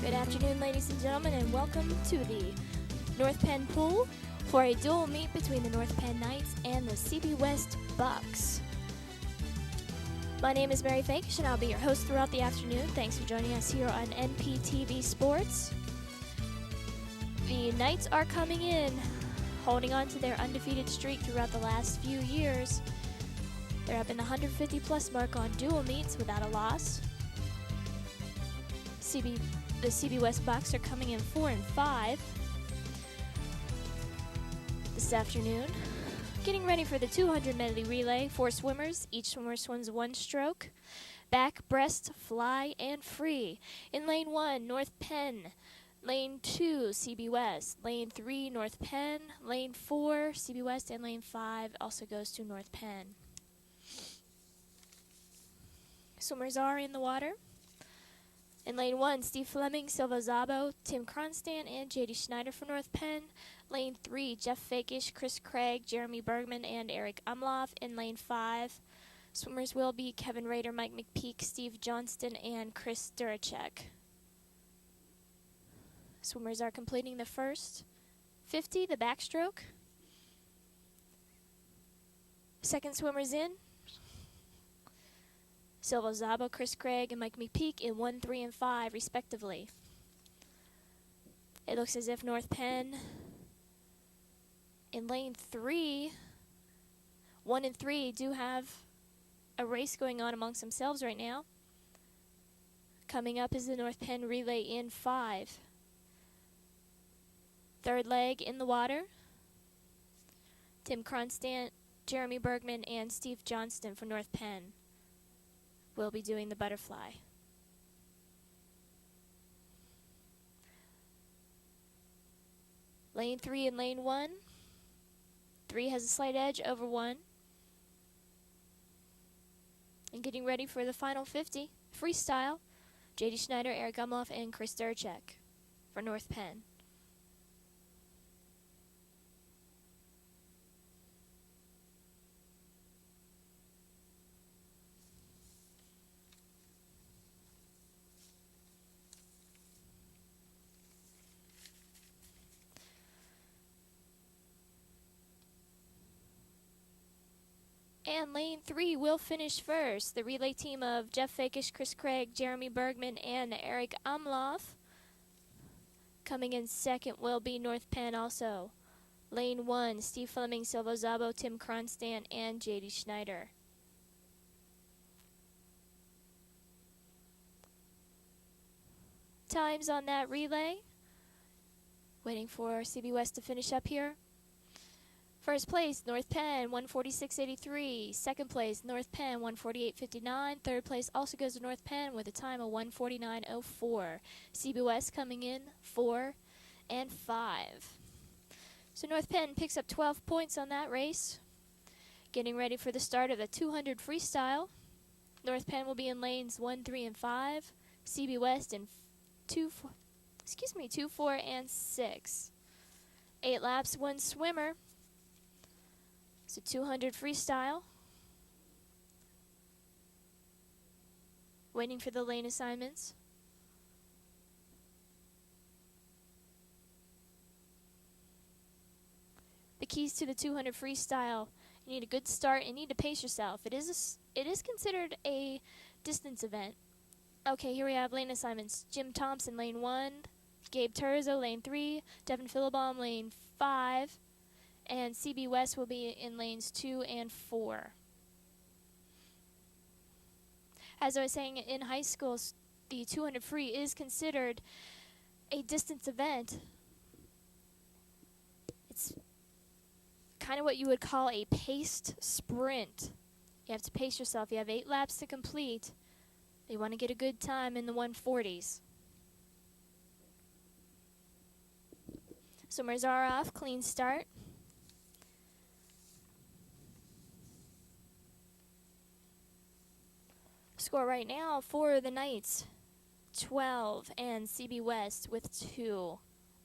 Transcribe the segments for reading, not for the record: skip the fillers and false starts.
Good afternoon, ladies and gentlemen, and welcome to the North Penn Pool for a dual meet between the North Penn Knights and the CB West Bucks. My name is Mary Fakish, and I'll be your host throughout the afternoon. Thanks for joining us here on NPTV Sports. The Knights are coming in, holding on to their undefeated streak throughout the last few years. They're up in the 150-plus mark on dual meets without a loss. The CB West Bucks are coming in 4-5 this afternoon. Getting ready for the 200 medley relay. 4 swimmers. Each swimmer swims one stroke. Back, breast, fly, and free. In lane 1, North Penn. Lane 2, CB West. Lane 3, North Penn. Lane 4, CB West. And lane 5 also goes to North Penn. Swimmers are in the water. In lane 1, Steve Fleming, Silva Zabo, Tim Kronstan, and J.D. Schneider for North Penn. Lane 3, Jeff Fakish, Chris Craig, Jeremy Bergman, and Eric Umloff. In lane 5, swimmers will be Kevin Rader, Mike McPeak, Steve Johnston, and Chris Duracek. Swimmers are completing the first 50, the backstroke. Second swimmer's in. Silva Zabo, Chris Craig, and Mike McPeak in 1, 3, and 5, respectively. It looks as if North Penn in lane 3, 1 and 3 do have a race going on amongst themselves right now. Coming up is the North Penn relay in 5. Third leg in the water. Tim Kronstant, Jeremy Bergman, and Steve Johnston for North Penn will be doing the butterfly. Lane 3 and lane 1. 3 has a slight edge over 1. And getting ready for the final 50, freestyle, J.D. Schneider, Eric Umloff, and Chris Duracek for North Penn. And lane 3 will finish first. The relay team of Jeff Fakish, Chris Craig, Jeremy Bergman, and Eric Umloff. Coming in second will be North Penn also. Lane 1, Steve Fleming, Silva Zabo, Tim Kronstant, and J.D. Schneider. Times on that relay. Waiting for CB West to finish up here. First place, North Penn, 146.83. Second place, North Penn, 148.59. Third place also goes to North Penn with a time of 149.04. CB West coming in 4 and 5. So North Penn picks up 12 points on that race. Getting ready for the start of the 200 freestyle. North Penn will be in lanes 1, 3, and 5. CB West in 2, 4, and 6. 8 laps, 1 swimmer. It's a 200 freestyle. Waiting for the lane assignments. The keys to the 200 freestyle: you need a good start and need to pace yourself. It is considered a distance event. Okay, here we have lane assignments. Jim Thompson, lane 1. Gabe Turzo, lane 3. Devin Philbaum, lane 5. And CB West will be in lanes 2 and 4. As I was saying, in high school, the 200 free is considered a distance event. It's kind of what you would call a paced sprint. You have to pace yourself. You have 8 laps to complete. You want to get a good time in the 140s. Swimmers are off. Clean start. Score right now for the Knights, 12, and CB West with 2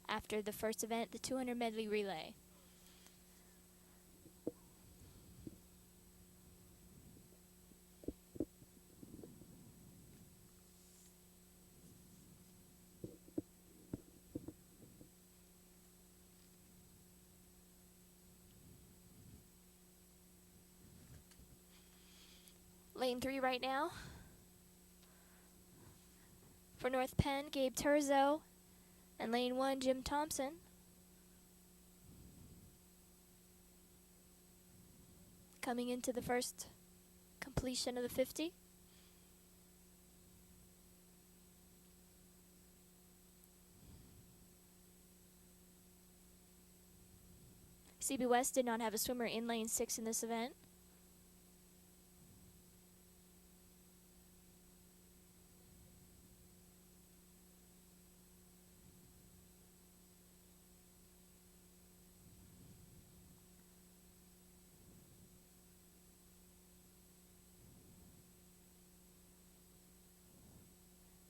after the first event, the 200 medley relay. Lane 3 right now. For North Penn, Gabe Turzo. And lane 1, Jim Thompson. Coming into the first completion of the 50. CB West did not have a swimmer in lane 6 in this event.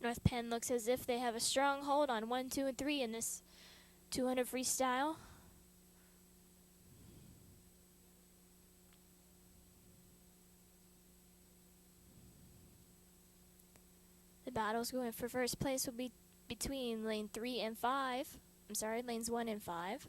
North Penn looks as if they have a strong hold on 1, 2, and 3 in this 200 freestyle. The battles going for first place will be between lane 3 and 5. I'm sorry, lanes 1 and 5.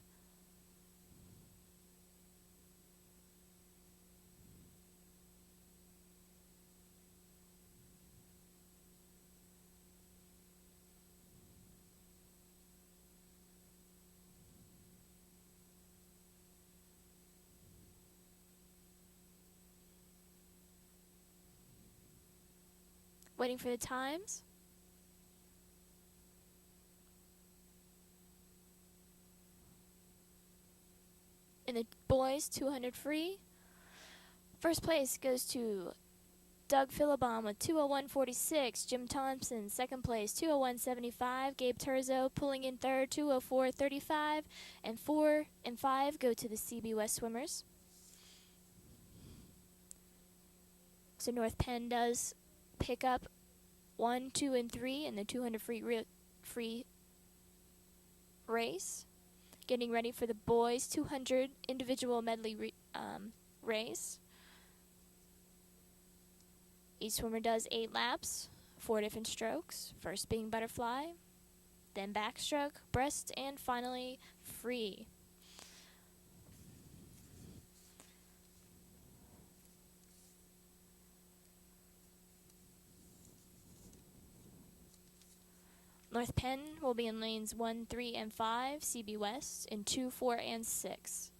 Waiting for the times. In the boys 200 free, first place goes to Doug Philibon with 201.46. Jim Thompson, second place, 201.75. Gabe Turzo pulling in third, 204.35. And 4 and 5 go to the CB West swimmers. So North Penn does pick up 1, 2, and 3 in the 200 free race. Getting ready for the boys 200 individual medley race. Each swimmer does 8 laps, 4 different strokes. First being butterfly, then backstroke, breast, and finally free. North Penn will be in lanes 1, 3, and 5. CB West in 2, 4, and 6.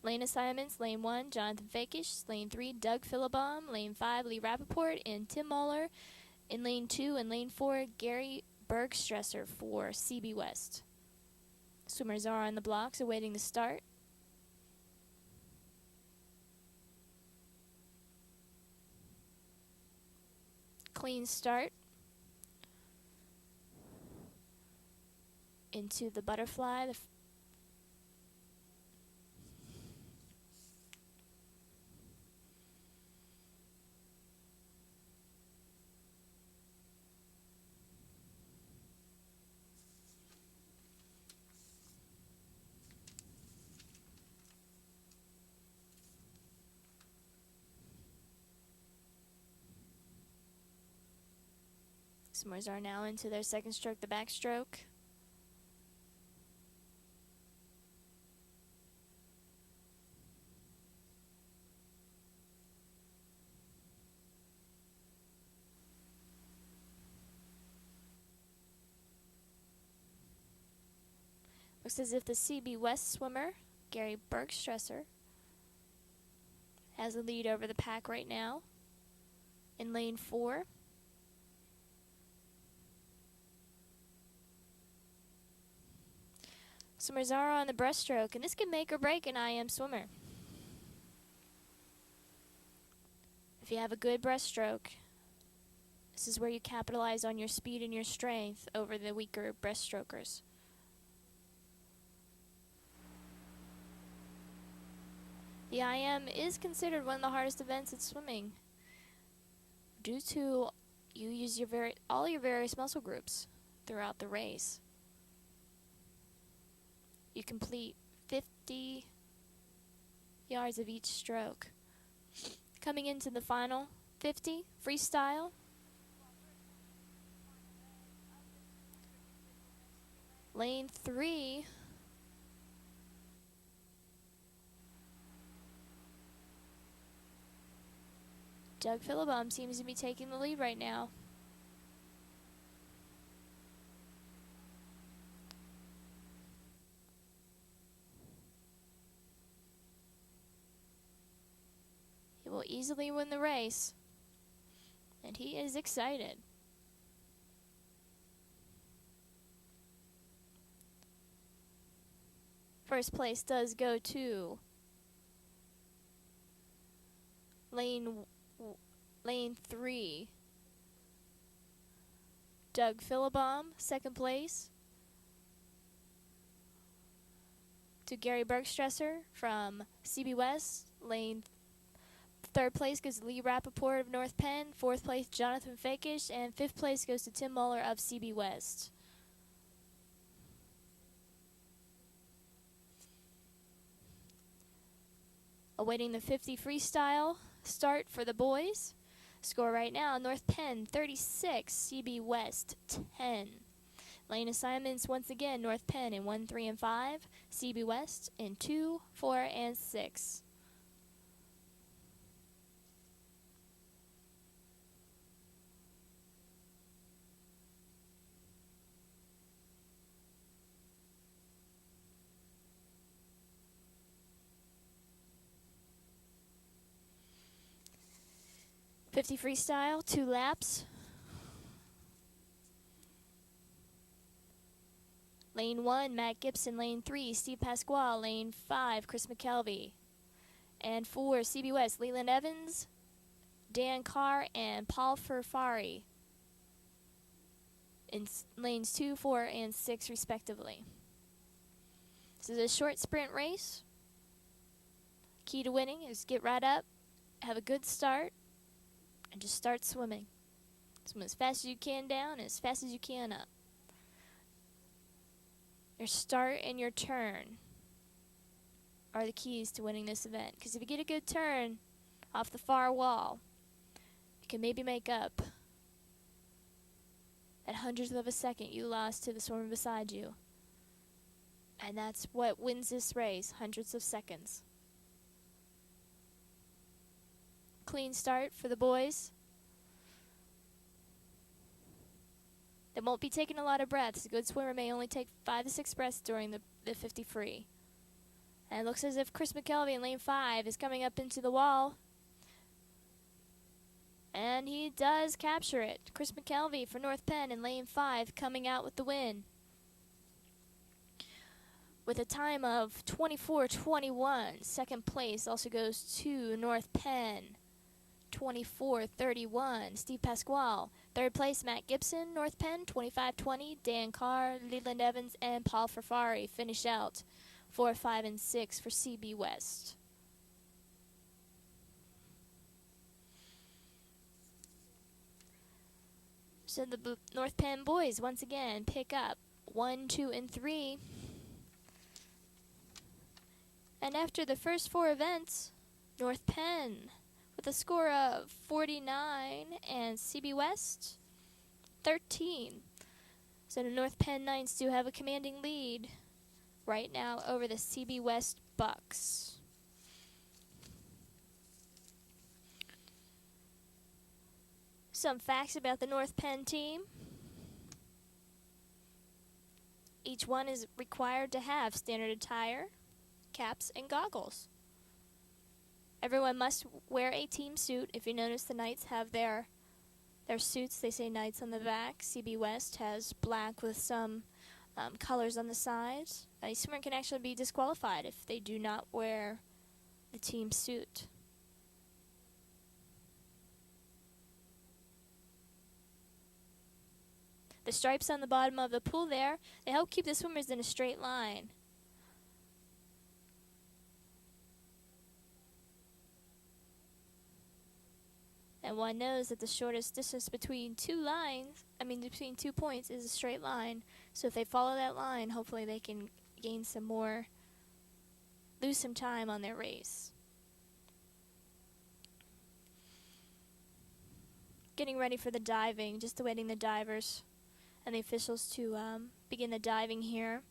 Lane assignments, lane 1, Jonathan Fakish. Lane 3, Doug Philibon. Lane 5, Lee Rappaport and Tim Moeller. In lane 2 and lane 4, Gary Bergstresser for CB West. Swimmers are on the blocks awaiting the start. Clean start into the butterfly. Swimmers are now into their second stroke, the backstroke. Looks as if the CB West swimmer, Gary Bergstresser, has the lead over the pack right now in lane 4. Swimmers are on the breaststroke, and this can make or break an IM swimmer. If you have a good breaststroke, this is where you capitalize on your speed and your strength over the weaker breaststrokers. The IM is considered one of the hardest events in swimming due to you use all your various muscle groups throughout the race. You complete 50 yards of each stroke. Coming into the final 50 freestyle. Lane 3. Doug Philibom seems to be taking the lead right now. He will easily win the race, and he is excited. First place does go to lane 3, Doug Philibom. Second place to Gary Bergstresser from CB West. Third place goes to Lee Rappaport of North Penn. Fourth place, Jonathan Fakish. And fifth place goes to Tim Muller of CB West. Awaiting the 50 freestyle start for the boys. Score right now, North Penn 36, CB West 10. Lane assignments once again, North Penn in 1, 3, and 5. CB West in 2, 4, and 6. .50 freestyle, 2 laps. Lane 1, Matt Gibson. Lane 3, Steve Pasquale. Lane 5, Chris McKelvey. And 4, CB West, Leland Evans, Dan Carr, and Paul Furfari in lanes 2, 4, and 6 respectively. This is a short sprint race. Key to winning is get right up, have a good start, and just start swimming. Swim as fast as you can down and as fast as you can up. Your start and your turn are the keys to winning this event. Because if you get a good turn off the far wall, you can maybe make up that hundredth of a second you lost to the swimmer beside you. And that's what wins this race, hundreds of seconds. Clean start for the boys. They won't be taking a lot of breaths. A good swimmer may only take 5 to 6 breaths during the 50 free. And it looks as if Chris McKelvey in lane 5 is coming up into the wall. And he does capture it. Chris McKelvey for North Penn in lane 5 coming out with the win. With a time of 24:21. Second place also goes to North Penn. 24:31, Steve Pasquale. Third place, Matt Gibson, North Penn, 25:20. Dan Carr, Leland Evans, and Paul Furfari finish out 4, 5, and 6 for CB West. So the North Penn boys once again pick up 1, 2, and 3. And after the first 4 events, North Penn with a score of 49 and CB West 13. So the North Penn Knights do have a commanding lead right now over the CB West Bucks. Some facts about the North Penn team. Each one is required to have standard attire, caps, and goggles. Everyone must wear a team suit. If you notice, the Knights have their suits. They say Knights on the back. CB West has black with some colors on the sides. A swimmer can actually be disqualified if they do not wear the team suit. The stripes on the bottom of the pool there, they help keep the swimmers in a straight line. And one knows that the shortest distance between between 2 points is a straight line. So if they follow that line, hopefully they can lose some time on their race. Getting ready for the diving, just awaiting the divers and the officials to begin the diving here.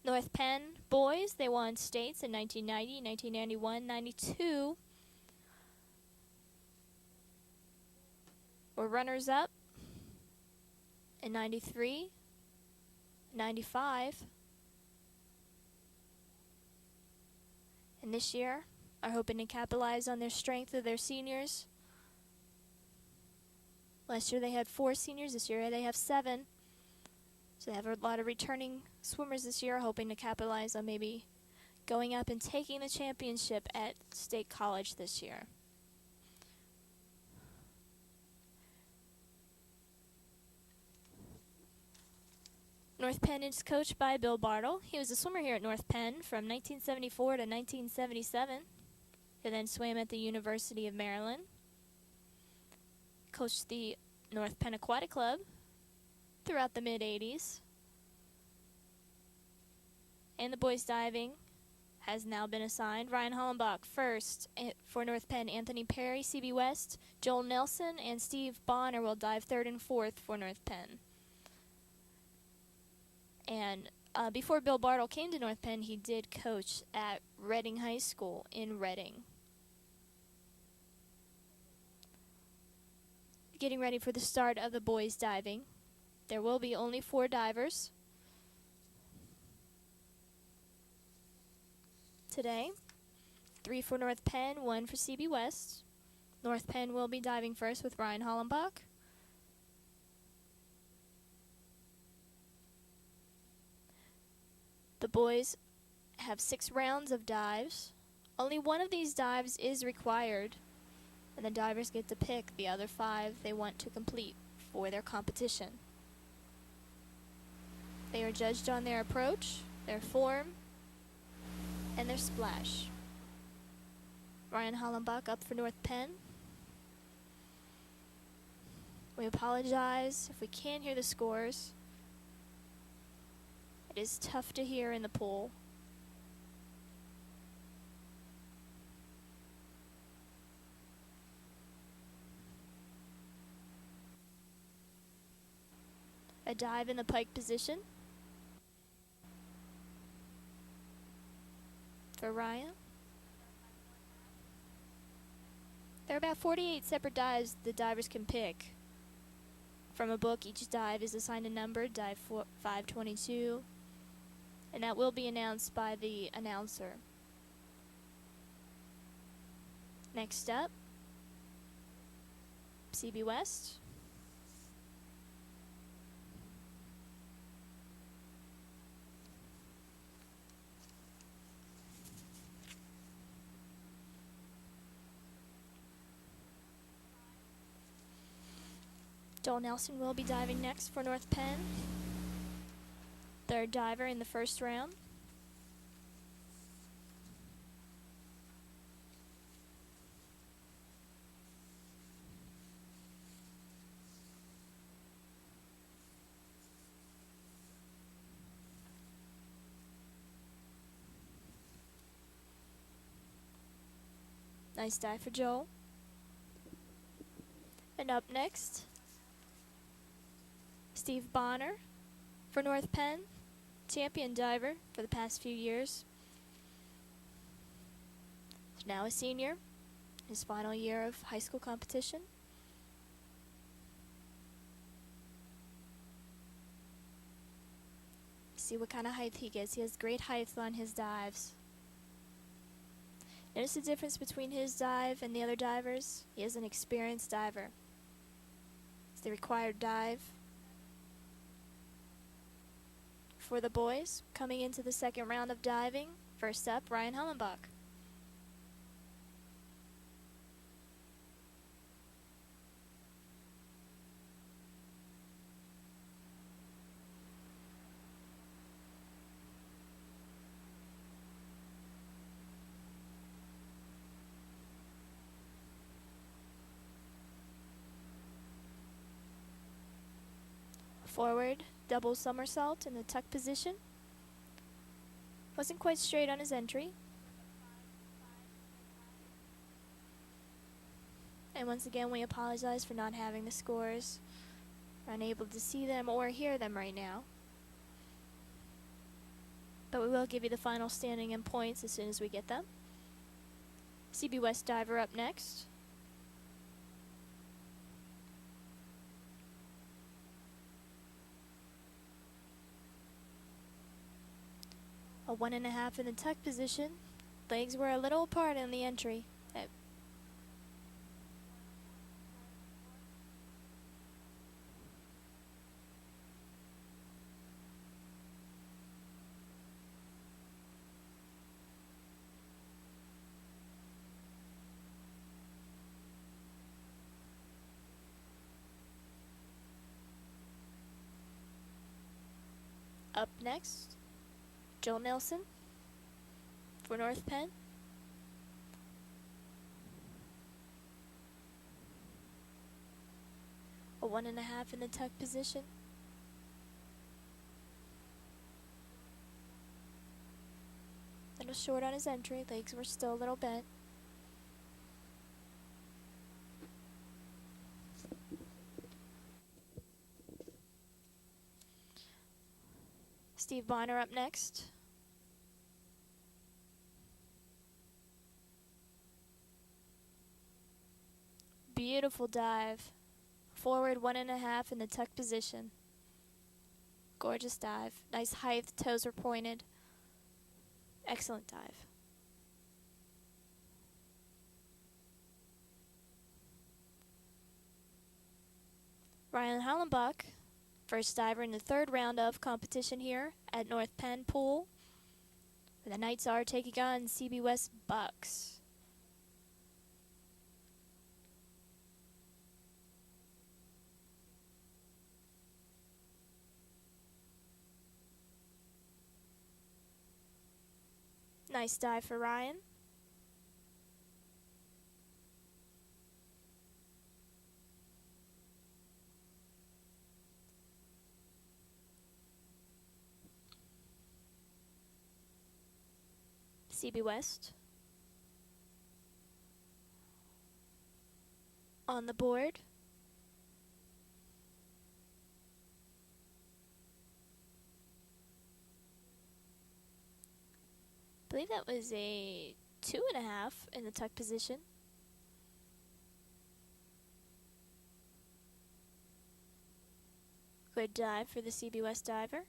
North Penn boys, they won states in 1990, 1991, 92. Were runners-up in 93, 95. And this year are hoping to capitalize on their strength of their seniors. Last year they had 4 seniors. This year they have 7. So they have a lot of returning swimmers this year, hoping to capitalize on maybe going up and taking the championship at State College this year. North Penn is coached by Bill Bartle. He was a swimmer here at North Penn from 1974 to 1977. He then swam at the University of Maryland. Coached the North Penn Aquatic Club throughout the mid-'80s. And the boys diving has now been assigned. Ryan Hollenbach first for North Penn. Anthony Perry, CB West, Joel Nelson, and Steve Bonner will dive 3rd and 4th for North Penn. And before Bill Bartle came to North Penn, he did coach at Reading High School in Reading. Getting ready for the start of the boys diving. There will be only 4 divers today. 3 for North Penn, 1 for CB West. North Penn will be diving first with Ryan Hollenbach. The boys have 6 rounds of dives. Only one of these dives is required, and the divers get to pick the other 5 they want to complete for their competition. They are judged on their approach, their form, and their splash. Ryan Hollenbach up for North Penn. We apologize if we can't hear the scores. It is tough to hear in the pool. A dive in the pike position for Ryan. There are about 48 separate dives the divers can pick from a book. Each dive is assigned a number, dive 522, and that will be announced by the announcer. Next up, CB West. Joel Nelson will be diving next for North Penn. 3rd diver in the first round. Nice dive for Joel. And up next, Steve Bonner for North Penn, champion diver for the past few years. He's now a senior, his final year of high school competition. See what kind of height he gets. He has great height on his dives. Notice the difference between his dive and the other divers. He is an experienced diver. It's the required dive for the boys coming into the second round of diving. First up, Ryan Hollenbach. Forward double somersault in the tuck position. Wasn't quite straight on his entry. And once again, we apologize for not having the scores. We're unable to see them or hear them right now. but we will give you the final standing and points as soon as we get them. CB West diver up next. A 1.5 in the tuck position. Legs were a little apart on the entry. Up next, Joel Nelson for North Penn. A 1.5 in the tuck position. Little short on his entry, legs were still a little bent. Steve Bonner up next. Beautiful dive. Forward 1.5 in the tuck position. Gorgeous dive. Nice height, the toes were pointed. Excellent dive. Ryan Hollenbach, first diver in the third round of competition here at North Penn Pool. The Knights are taking on CB West Bucks. Nice dive for Ryan. CB West on the board. I believe that was a 2.5 in the tuck position. Good dive for the CB West diver.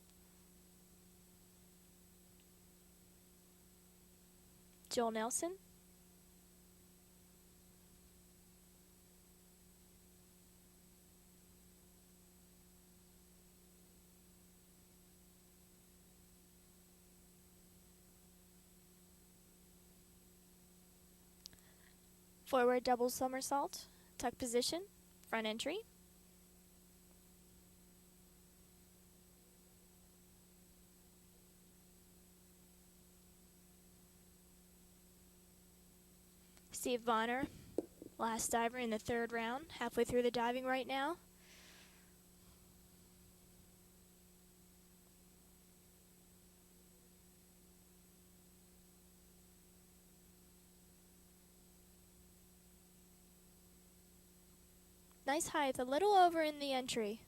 Joel Nelson. Forward double somersault, tuck position, front entry. Steve Bonner, last diver in the third round, halfway through the diving right now. Nice height, a little over in the entry.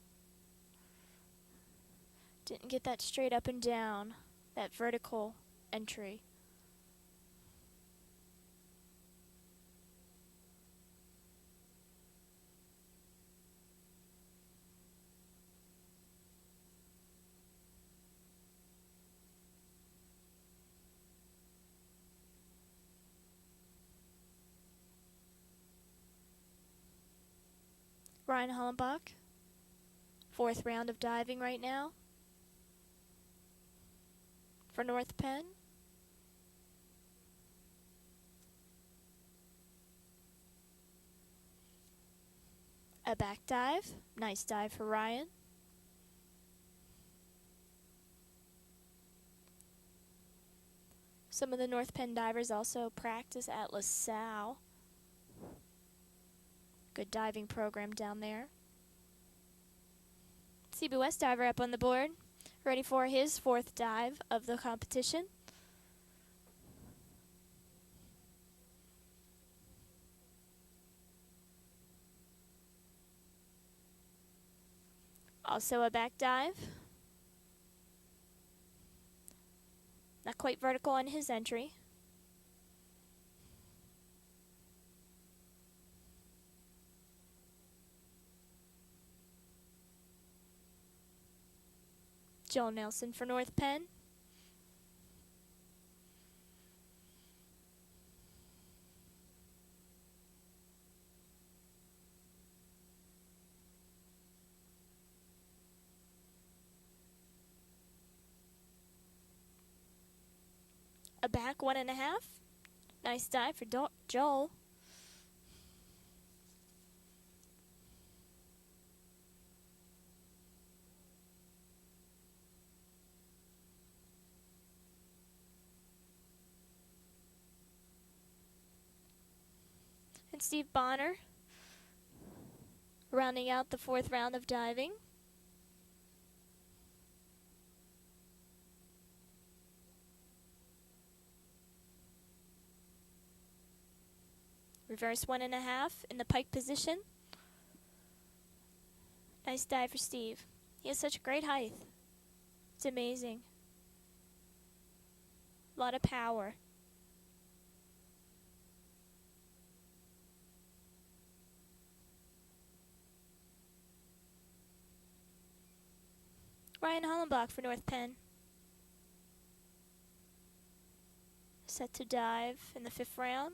Didn't get that straight up and down, that vertical entry. Ryan Hollenbach, fourth round of diving right now for North Penn. A back dive, nice dive for Ryan. Some of the North Penn divers also practice at LaSalle. Good diving program down there. CB West diver up on the board, ready for his fourth dive of the competition. Also a back dive. Not quite vertical on his entry. Joel Nelson for North Penn. A back 1.5. Nice dive for Joel. And Steve Bonner rounding out the 4th round of diving. Reverse 1.5 in the pike position. Nice dive for Steve. He has such great height. It's amazing. A lot of power. Ryan Hollenbach for North Penn. Set to dive in the 5th round.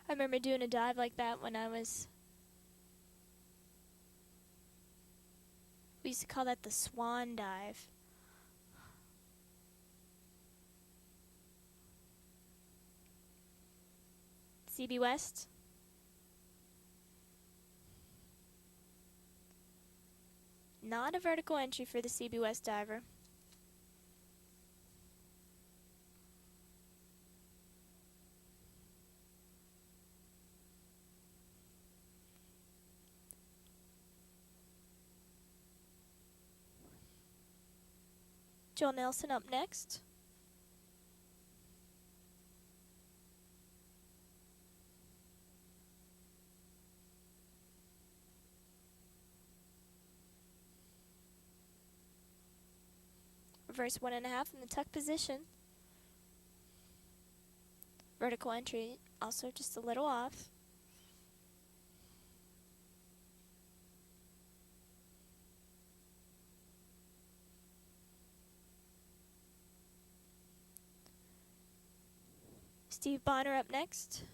I remember doing a dive like that when we used to call that the swan dive. CB West. Not a vertical entry for the CB West diver. Joel Nelson up next. Reverse 1.5 in the tuck position. Vertical entry also just a little off. Steve Bonner up next.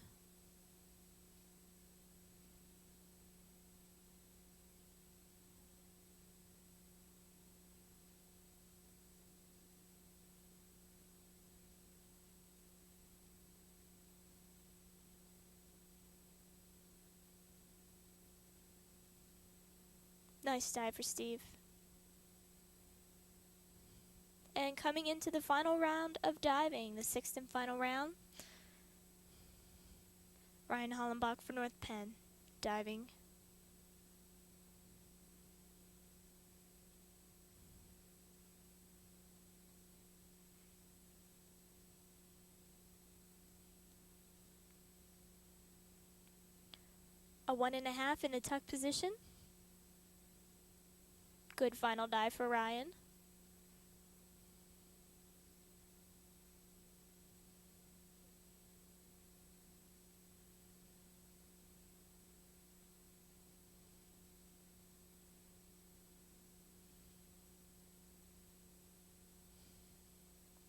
Nice dive for Steve. And coming into the final round of diving, the 6th and final round, Ryan Hollenbach for North Penn, diving. A 1.5 in the tuck position. Good final dive for Ryan.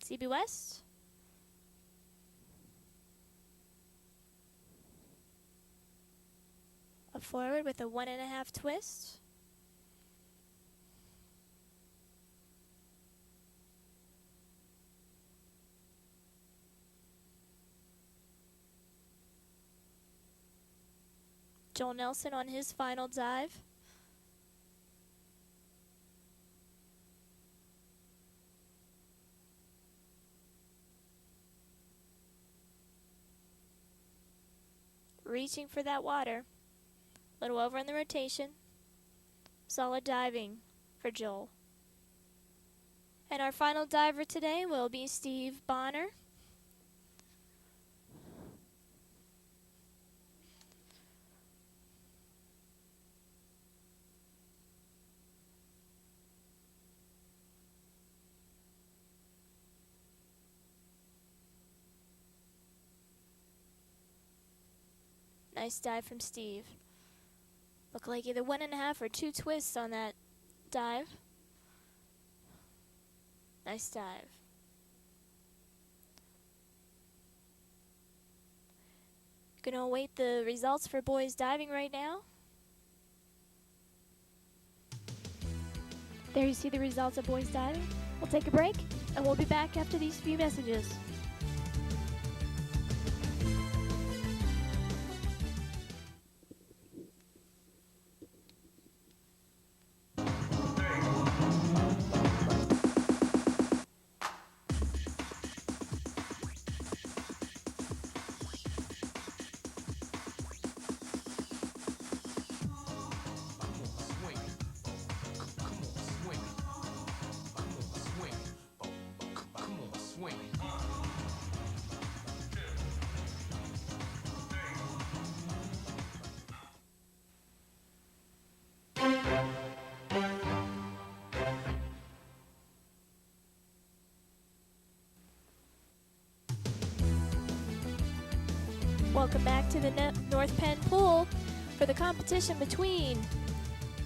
CB West. Up forward with a 1.5 twist. Joel Nelson on his final dive. Reaching for that water. A little over in the rotation. Solid diving for Joel. And our final diver today will be Steve Bonner. Nice dive from Steve. Looked like either 1.5 or 2 twists on that dive. Nice dive. Gonna await the results for boys diving right now. There you see the results of boys diving. We'll take a break, and we'll be back after these few messages. Welcome back to the North Penn Pool for the competition between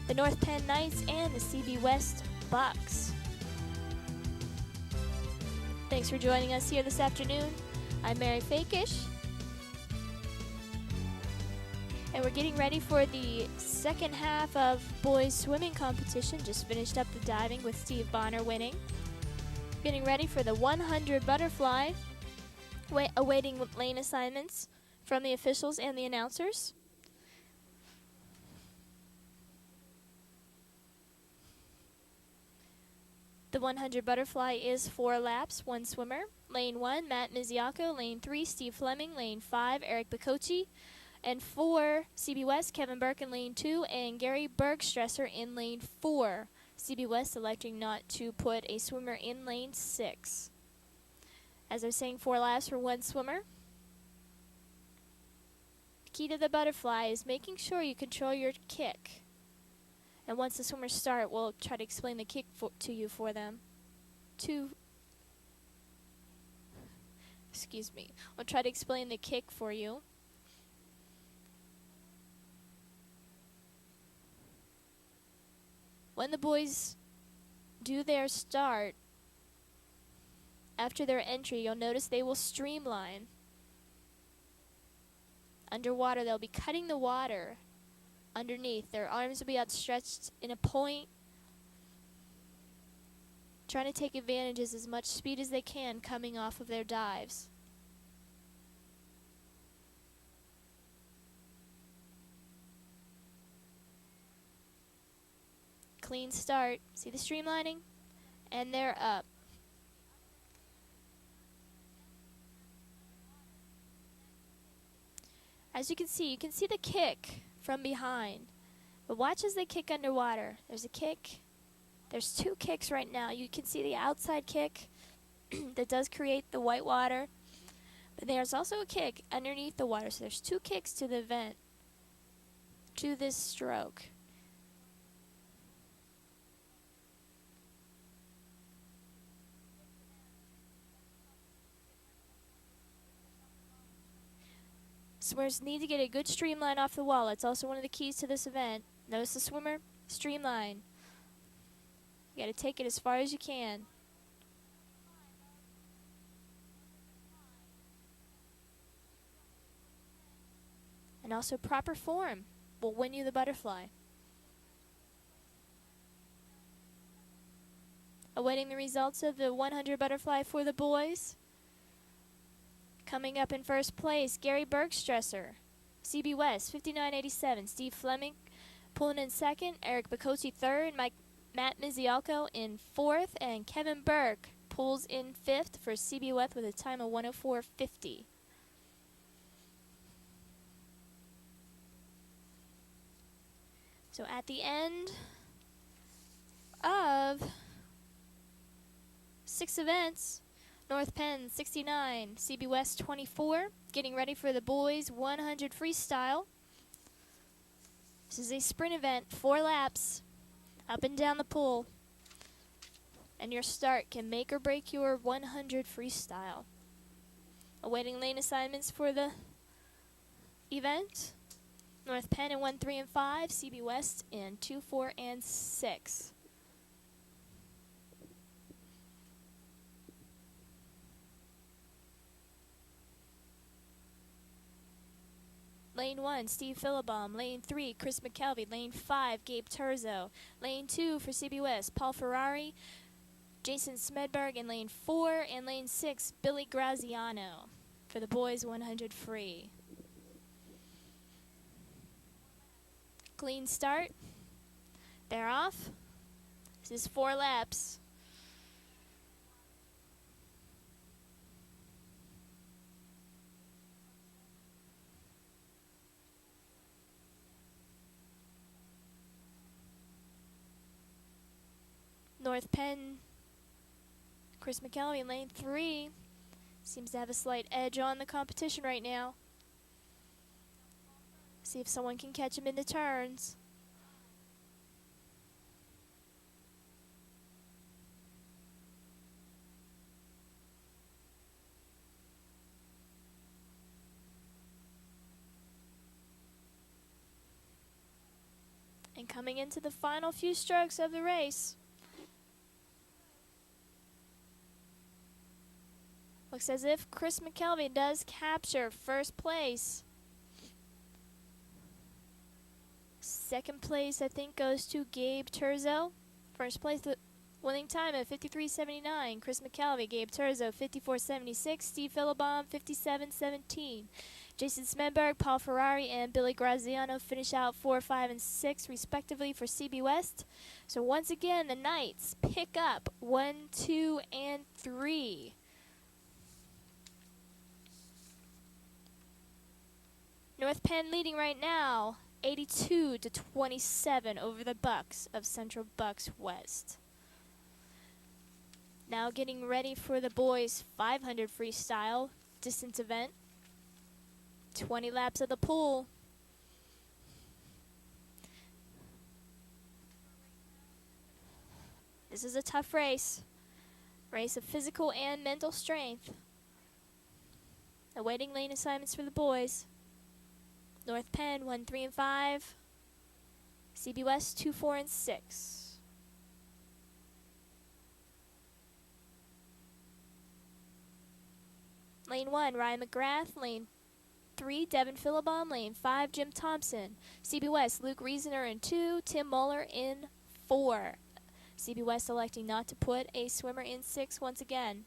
the North Penn Knights and the CB West Bucks. Thanks for joining us here this afternoon. I'm Mary Fakish, and we're getting ready for the second half of boys swimming competition. Just finished up the diving with Steve Bonner winning. Getting ready for the 100 butterfly, awaiting lane assignments from the officials and the announcers. The 100 butterfly is 4 laps, 1 swimmer. Lane 1, Matt Miziaco. Lane 3, Steve Fleming. Lane 5, Eric Bacocci. And 4, CB West, Kevin Burke in lane 2, and Gary Bergstresser in lane 4. CB West electing not to put a swimmer in lane 6. As I was saying, 4 laps for 1 swimmer. Key to the butterfly is making sure you control your kick. And once the swimmers start, we'll try to explain the kick to you for them. Excuse me. We'll try to explain the kick for you. When the boys do their start, after their entry, you'll notice they will streamline. Underwater, they'll be cutting the water underneath. Their arms will be outstretched in a point, trying to take advantage of as much speed as they can coming off of their dives. Clean start. See the streamlining? And they're up. As you can see the kick from behind. But watch as they kick underwater. There's a kick. There's 2 kicks right now. You can see the outside kick that does create the white water. But there's also a kick underneath the water. So there's 2 kicks to the event, to this stroke. Swimmers need to get a good streamline off the wall. It's also one of the keys to this event. Notice the swimmer, streamline. You got to take it as far as you can. And also proper form will win you the butterfly. Awaiting the results of the 100 butterfly for the boys. Coming up in first place, Gary Bergstresser, CB West, 59.87. Steve Fleming pulling in second. Eric Bacocci third. Matt Mizialco in fourth. And Kevin Burke pulls in fifth for CB West with a time of 104.50. So at the end of 6 events, North Penn 69, CB West 24, getting ready for the boys 100 freestyle. This is a sprint event, 4 laps, up and down the pool. And your start can make or break your 100 freestyle. Awaiting lane assignments for the event. North Penn in 1, 3, and 5. CB West in 2, 4, and 6. Lane 1, Steve Philibom. Lane 3, Chris McKelvey. Lane 5, Gabe Terzo. Lane 2 for CB West, Paul Ferrari, Jason Smedberg. In Lane 4 and Lane 6, Billy Graziano for the boys 100 free. Clean start. They're off. This is 4 laps. North Penn, Chris McKelvey in Lane 3 seems to have a slight edge on the competition right now. See if someone can catch him in the turns. And coming into the final few strokes of the race, looks as if Chris McKelvey does capture first place. Second place, I think, goes to Gabe Terzo. First place, the winning time at 53.79. Chris McKelvey, Gabe Terzo, 54.76. Steve Philibom, 57.17. Jason Smedberg, Paul Ferrari, and Billy Graziano finish out 4, 5, and 6, respectively, for CB West. So once again, the Knights pick up 1, 2, and 3. North Penn leading right now, 82-27 over the Bucks of Central Bucks West. Now getting ready for the boys' 500 freestyle distance event. 20 laps of the pool. This is a tough race. Race of physical and mental strength. Awaiting lane assignments for the boys. North Penn, 1, 3, and 5. CB West, 2, 4, and 6. Lane 1, Ryan McGrath. Lane 3, Devin Philibom. Lane 5, Jim Thompson. CB West, Luke Riesener in 2, Tim Muller in 4. CB West electing not to put a swimmer in 6 once again.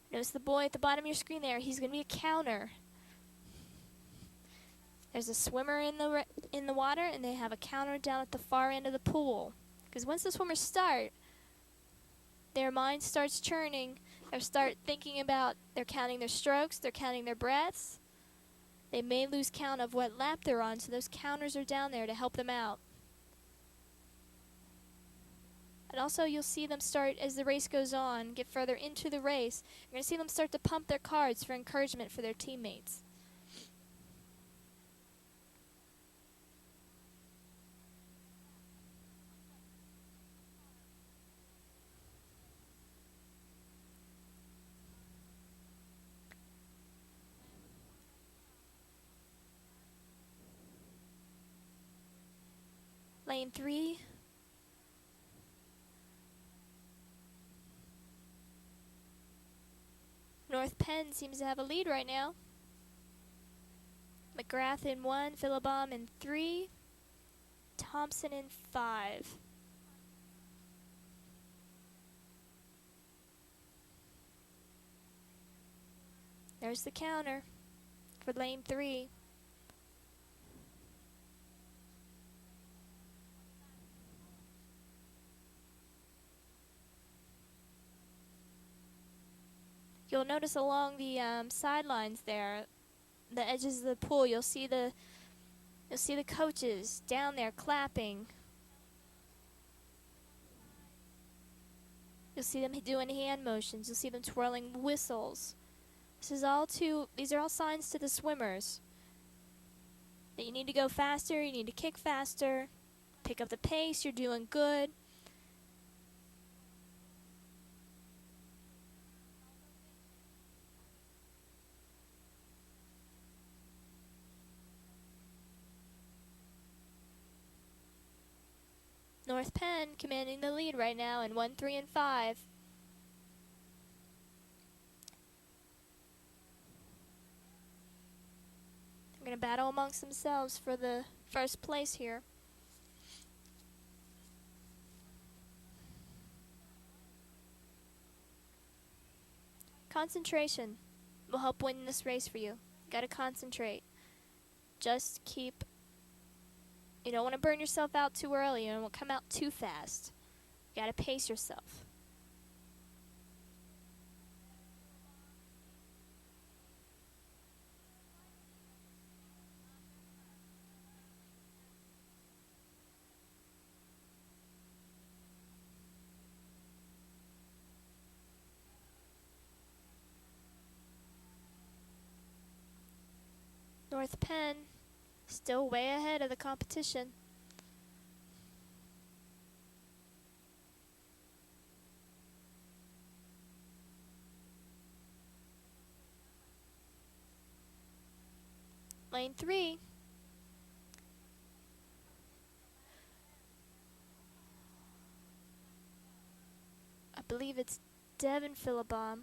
Notice the boy at the bottom of your screen there. He's going to be a counter. There's a swimmer in the water, and they have a counter down at the far end of the pool. Because once the swimmers start, their mind starts churning. They start thinking about, they're counting their strokes, they're counting their breaths. They may lose count of what lap they're on, so those counters are down there to help them out. And also you'll see them start, as the race goes on, get further into the race, you're going to see them start to pump their cards for encouragement for their teammates. Lane 3. North Penn seems to have a lead right now. McGrath in 1, Philibom in 3, Thompson in 5. There's the counter for lane 3. You'll notice along the sidelines there, the edges of the pool, you'll see the coaches down there clapping. You'll see them doing hand motions. You'll see them twirling whistles. These are all signs to the swimmers that you need to go faster, you need to kick faster, pick up the pace, you're doing good. North Penn commanding the lead right now in 1, 3, and 5. They're going to battle amongst themselves for the first place here. Concentration will help win this race for you. Gotta concentrate. Just keep... You don't want to burn yourself out too early. You don't want to come out too fast. You gotta pace yourself. North Penn still way ahead of the competition. Lane 3. I believe it's Devin Philibom.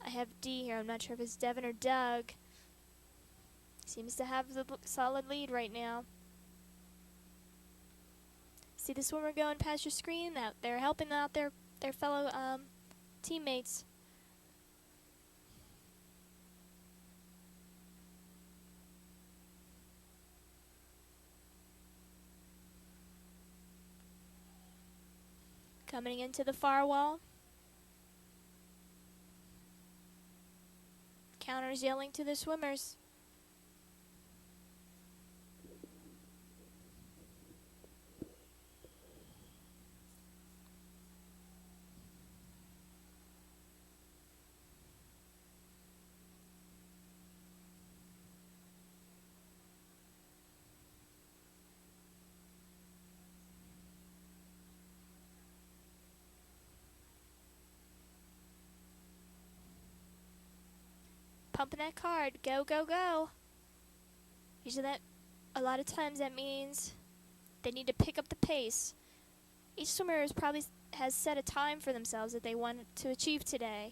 I have D here. I'm not sure if it's Devin or Doug. Seems to have the solid lead right now. See the swimmer going past your screen? They're helping out their fellow teammates. Coming into the far wall. Counters yelling to the swimmers. Pumping that card. Go, go, go. Usually a lot of times that means they need to pick up the pace. Each swimmer has set a time for themselves that they want to achieve today.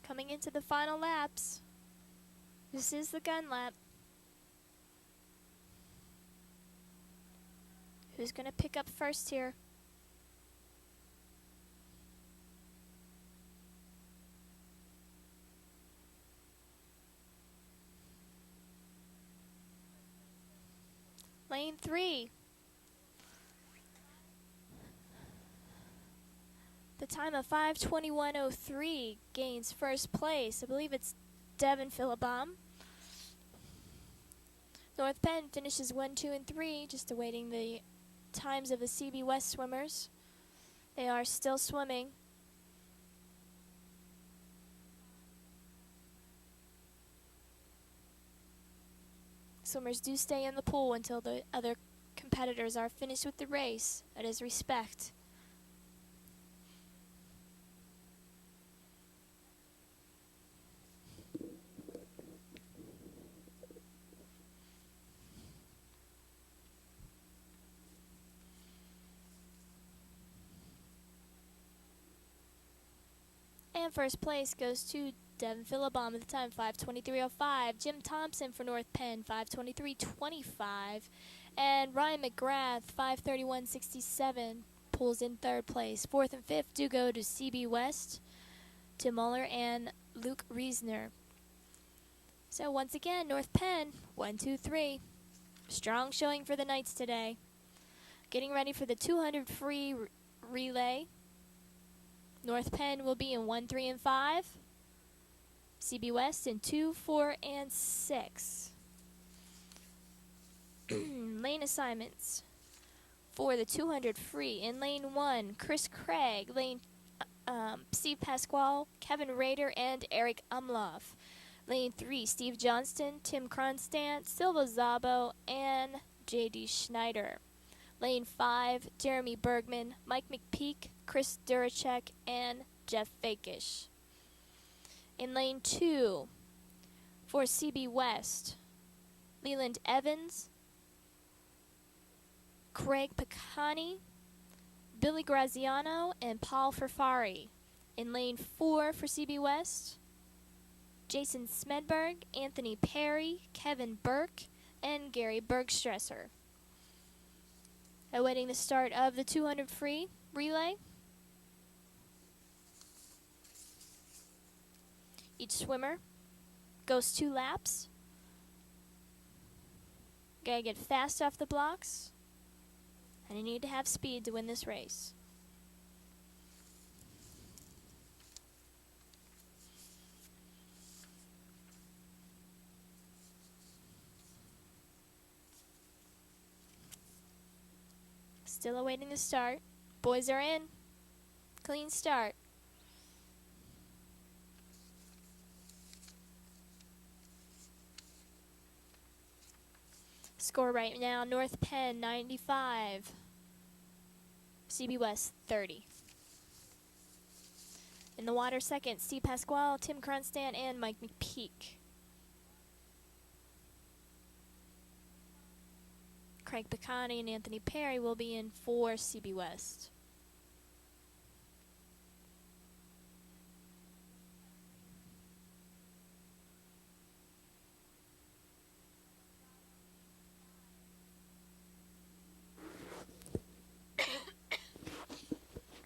Coming into the final laps. This is the gun lap. Who's going to pick up first here? Lane 3. The time of 5:21:03 gains first place. I believe it's Devin Philibom. North Penn finishes 1, 2, and 3, just awaiting the times of the CB West swimmers. They are still swimming. Swimmers do stay in the pool until the other competitors are finished with the race. That is respect. And first place goes to Devin Philibom at the time, 5:23:05. Jim Thompson for North Penn, 5:23:25. And Ryan McGrath, 5:31:67, pulls in third place. Fourth and fifth do go to CB West, Tim Muller and Luke Reisner. So once again, North Penn, 1, 2, 3. Strong showing for the Knights today. Getting ready for the 200 free relay. North Penn will be in 1, 3, and 5. CB West in 2, 4, and 6. Lane assignments for the 200 free. In lane 1, Chris Craig. Lane Steve Pasquale, Kevin Rader, and Eric Umloff. Lane 3, Steve Johnston, Tim Kronstadt, Silva Zabo, and J.D. Schneider. Lane 5, Jeremy Bergman, Mike McPeak, Chris Duracek, and Jeff Fakish. In Lane 2, for CB West, Leland Evans, Craig Picani, Billy Graziano, and Paul Ferfari. In Lane 4 for CB West, Jason Smedberg, Anthony Perry, Kevin Burke, and Gary Bergstresser. Awaiting the start of the 200 free relay. Each swimmer goes 2 laps. Gotta get fast off the blocks, and you need to have speed to win this race. Still awaiting the start. Boys are in. Clean start. Score right now, North Penn 95, CB West 30. In the water second, Steve Pasquale, Tim Kronstadt, and Mike McPeak. Craig Picani and Anthony Perry will be in for CB West.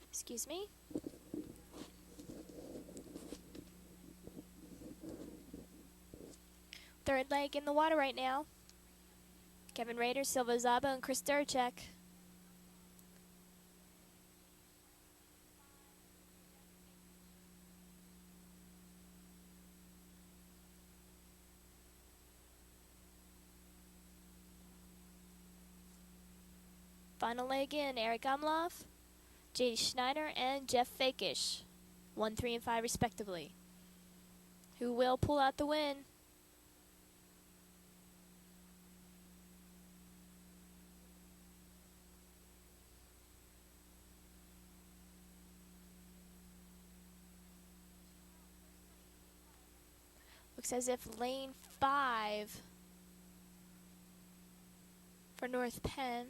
Excuse me. Third leg in the water right now. Kevin Rader, Silva Zaba, and Chris Duracek. Final leg in, Eric Umloff, J.D. Schneider, and Jeff Fakish. 1, 3, and 5 respectively. Who will pull out the win? Looks as if lane 5 for North Penn.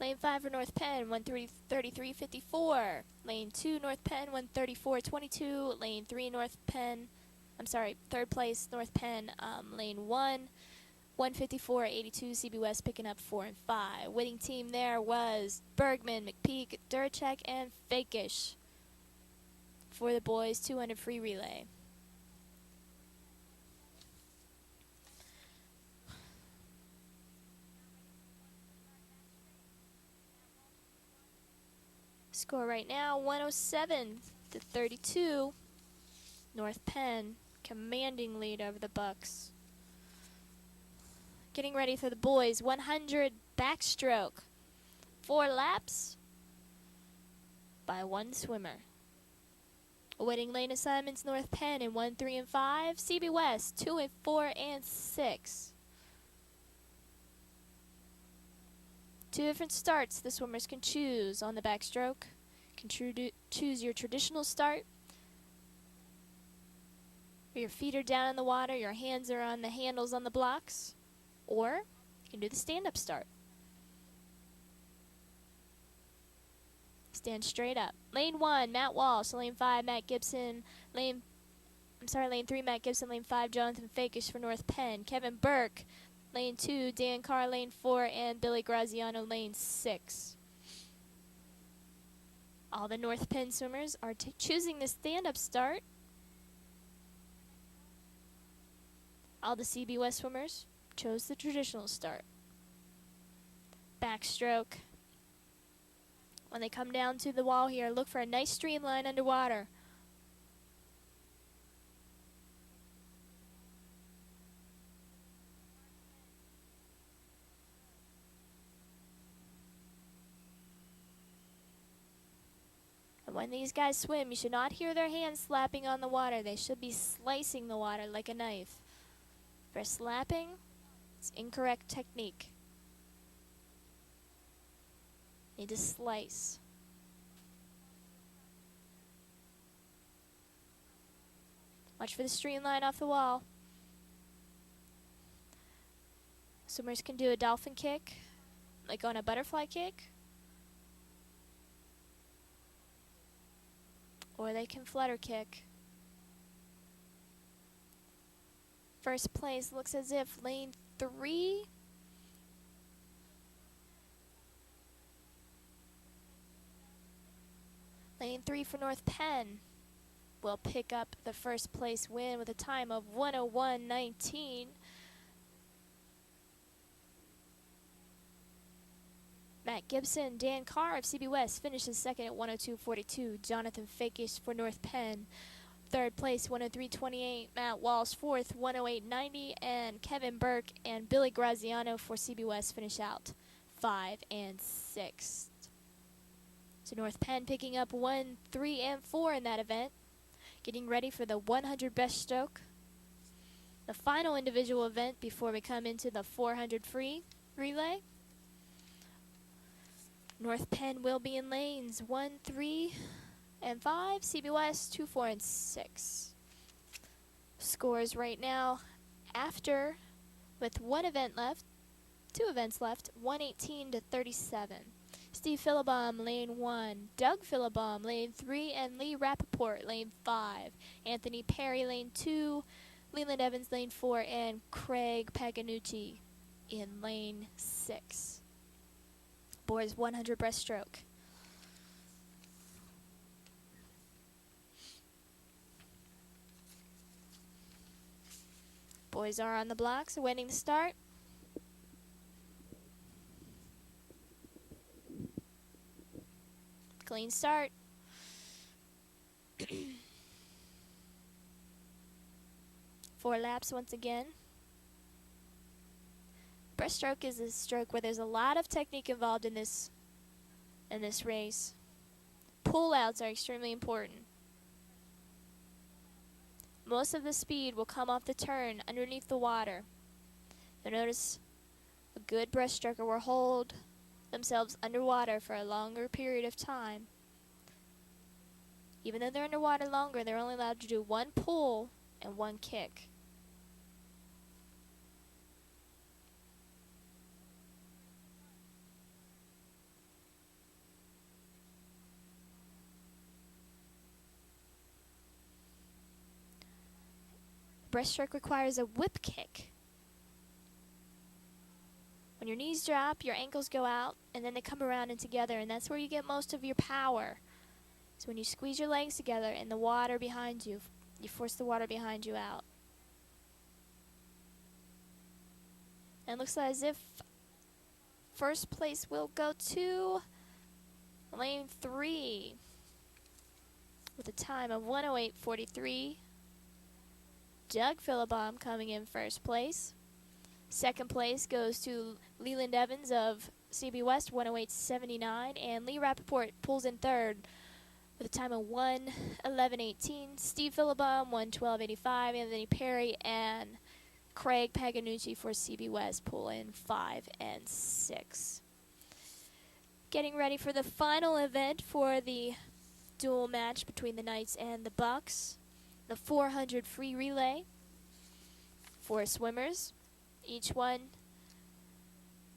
Lane 5 for North Penn, 1:33:54. Lane 2, North Penn, 1:34:22. Lane 3, North Penn, third place, North Penn, lane 1, 1:54:82. CB West picking up 4 and 5. Winning team there was Bergman, McPeak, Duracek, and Fakish for the boys 200 free relay. Score right now, 107-32. North Penn, commanding lead over the Bucks. Getting ready for the boys, 100 backstroke. 4 laps by 1 swimmer. Awaiting lane assignments, North Penn in 1, 3, and 5. CB West, 2, and 4, and 6. 2 different starts the swimmers can choose on the backstroke. Can choose your traditional start, where your feet are down in the water, your hands are on the handles on the blocks, or you can do the stand-up start. Stand straight up. Lane 1, Matt Walsh. Lane 5, Matt Gibson. Lane 3, Matt Gibson. Lane 5, Jonathan Fakish for North Penn. Kevin Burke. Lane 2, Dan Carr, lane 4, and Billy Graziano, lane 6. All the North Penn swimmers are choosing the stand-up start. All the CB West swimmers chose the traditional start. Backstroke. When they come down to the wall here, look for a nice streamline underwater. When these guys swim, you should not hear their hands slapping on the water. They should be slicing the water like a knife. If they're slapping, it's incorrect technique. Need to slice. Watch for the streamline off the wall. Swimmers can do a dolphin kick, like on a butterfly kick. Or they can flutter kick. First place looks as if lane 3. Lane 3 for North Penn will pick up the first place win with a time of 1:01:19. Matt Gibson, Dan Carr of CB West finishes second at 1:02:42. Jonathan Fakish for North Penn. Third place, 1:03:28. Matt Walsh fourth, 1:08:90. And Kevin Burke and Billy Graziano for CB West finish out 5 and 6. So North Penn picking up 1, 3, and 4 in that event. Getting ready for the 100 best stroke. The final individual event before we come into the 400 free relay. North Penn will be in lanes 1, 3, and 5. CB West 2, 4, and 6. Scores right now after, with 2 events left, 118-37. Steve Philibom, lane 1. Doug Philibom, lane 3. And Lee Rappaport, lane 5. Anthony Perry, lane 2. Leland Evans, lane 4. And Craig Paganucci in lane 6. Boys 100 breaststroke. Boys are on the blocks, awaiting the start. Clean start. 4 laps once again. Breaststroke is a stroke where there's a lot of technique involved in this race. Pull-outs are extremely important. Most of the speed will come off the turn underneath the water. You'll notice a good breaststroker will hold themselves underwater for a longer period of time. Even though they're underwater longer, they're only allowed to do 1 pull and 1 kick. Breaststroke requires a whip kick. When your knees drop, your ankles go out, and then they come around and together, and that's where you get most of your power. So when you squeeze your legs together and the water behind you, you force the water behind you out. And it looks as if first place will go to lane 3 with a time of 1:08:43. Doug Philibom coming in first place. Second place goes to Leland Evans of CB West, 1:08:79. And Lee Rappaport pulls in third with a time of 1:11:18. Steve Philibom, 1:12:85. Anthony Perry and Craig Paganucci for CB West pull in 5 and 6. Getting ready for the final event for the dual match between the Knights and the Bucks. The 400 free relay. 4 swimmers. Each one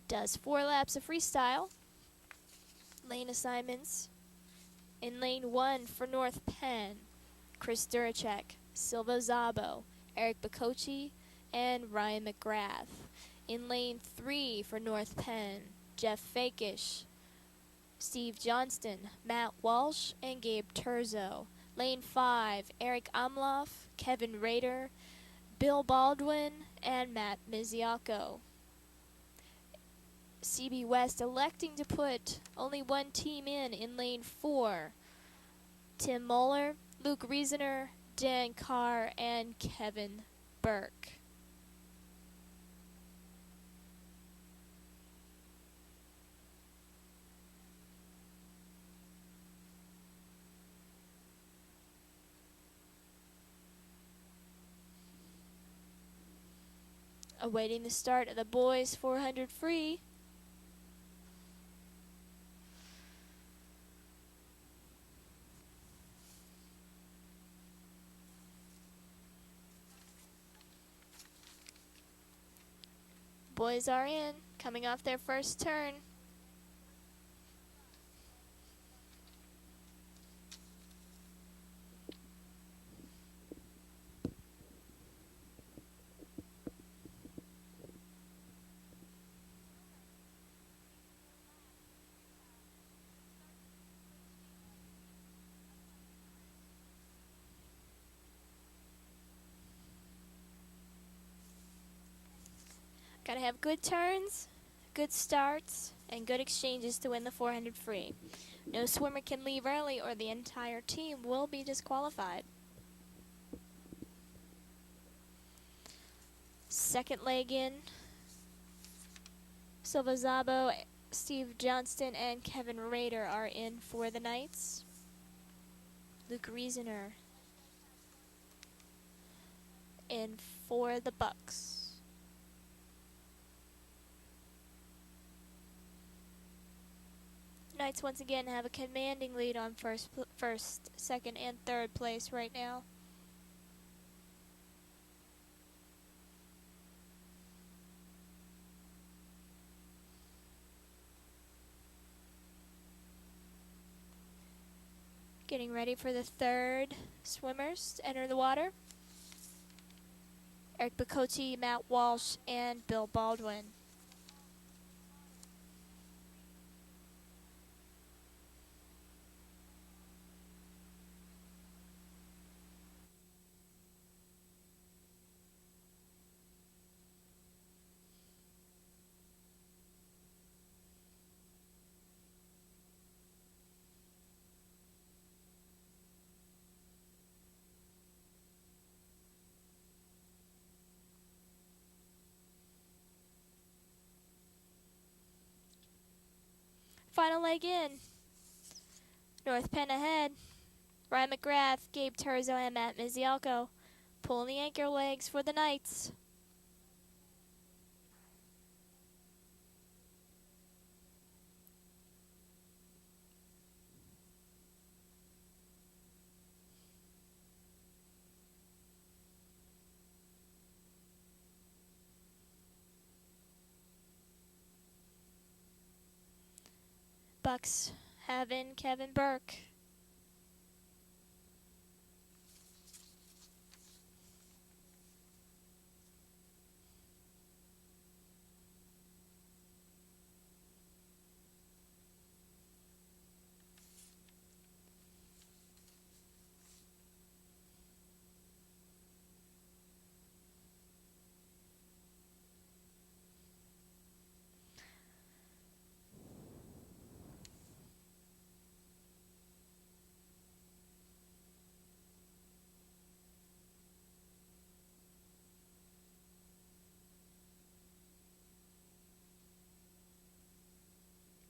does 4 laps of freestyle. Lane assignments. In lane 1 for North Penn, Chris Duracek, Silva Zabo, Eric Bakochi, and Ryan McGrath. In lane 3 for North Penn, Jeff Fakish, Steve Johnston, Matt Walsh, and Gabe Terzo. Lane 5, Eric Amloff, Kevin Rader, Bill Baldwin, and Matt Miziaco. CB West electing to put only 1 team in lane 4. Tim Moeller, Luke Riesener, Dan Carr, and Kevin Burke. Awaiting the start of the boys 400 free. Boys are in, coming off their first turn. Gotta have good turns, good starts, and good exchanges to win the 400 free. No swimmer can leave early or the entire team will be disqualified. Second leg in. Silva Zabo, Steve Johnston, and Kevin Rader are in for the Knights. Luke Riesener in for the Bucks. Knights once again have a commanding lead on first, second, and third place right now. Getting ready for the third swimmers to enter the water. Eric Bacochi, Matt Walsh, and Bill Baldwin. Final leg in. North Penn ahead. Ryan McGrath, Gabe Terzo, and Matt Mizialko pulling the anchor legs for the Knights. Bucks have in Kevin Burke.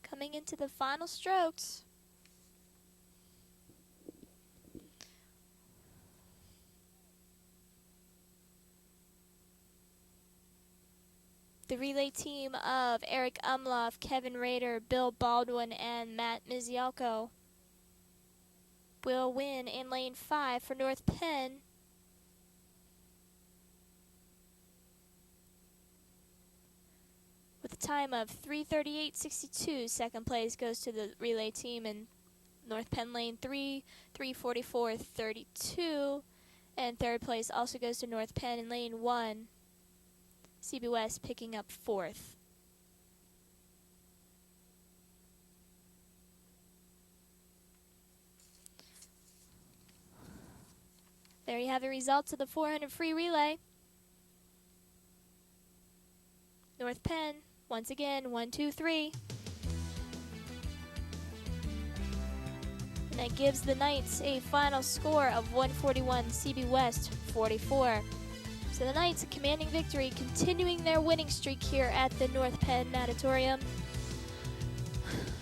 Coming into the final strokes. The relay team of Eric Umloff, Kevin Rader, Bill Baldwin, and Matt Mizialko will win in lane 5 for North Penn. With a time of 3:38.62, second place goes to the relay team in North Penn lane 3, 3:44.32, and third place also goes to North Penn in lane 1. CB West picking up fourth. There you have the results of the 400 free relay. North Penn, once again, 1, 2, 3. And that gives the Knights a final score of 141, CB West 44. So the Knights, a commanding victory, continuing their winning streak here at the North Penn Natatorium.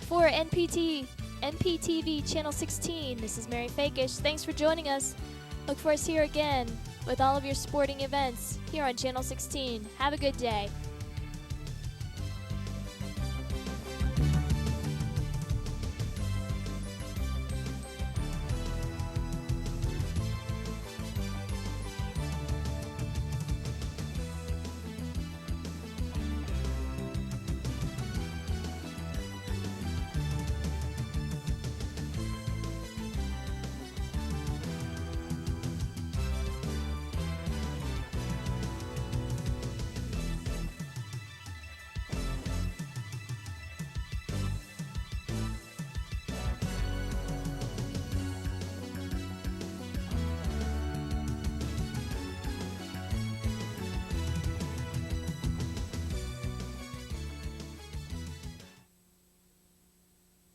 For NPTV Channel 16, this is Mary Fakish. Thanks for joining us. Look for us here again with all of your sporting events here on Channel 16. Have a good day.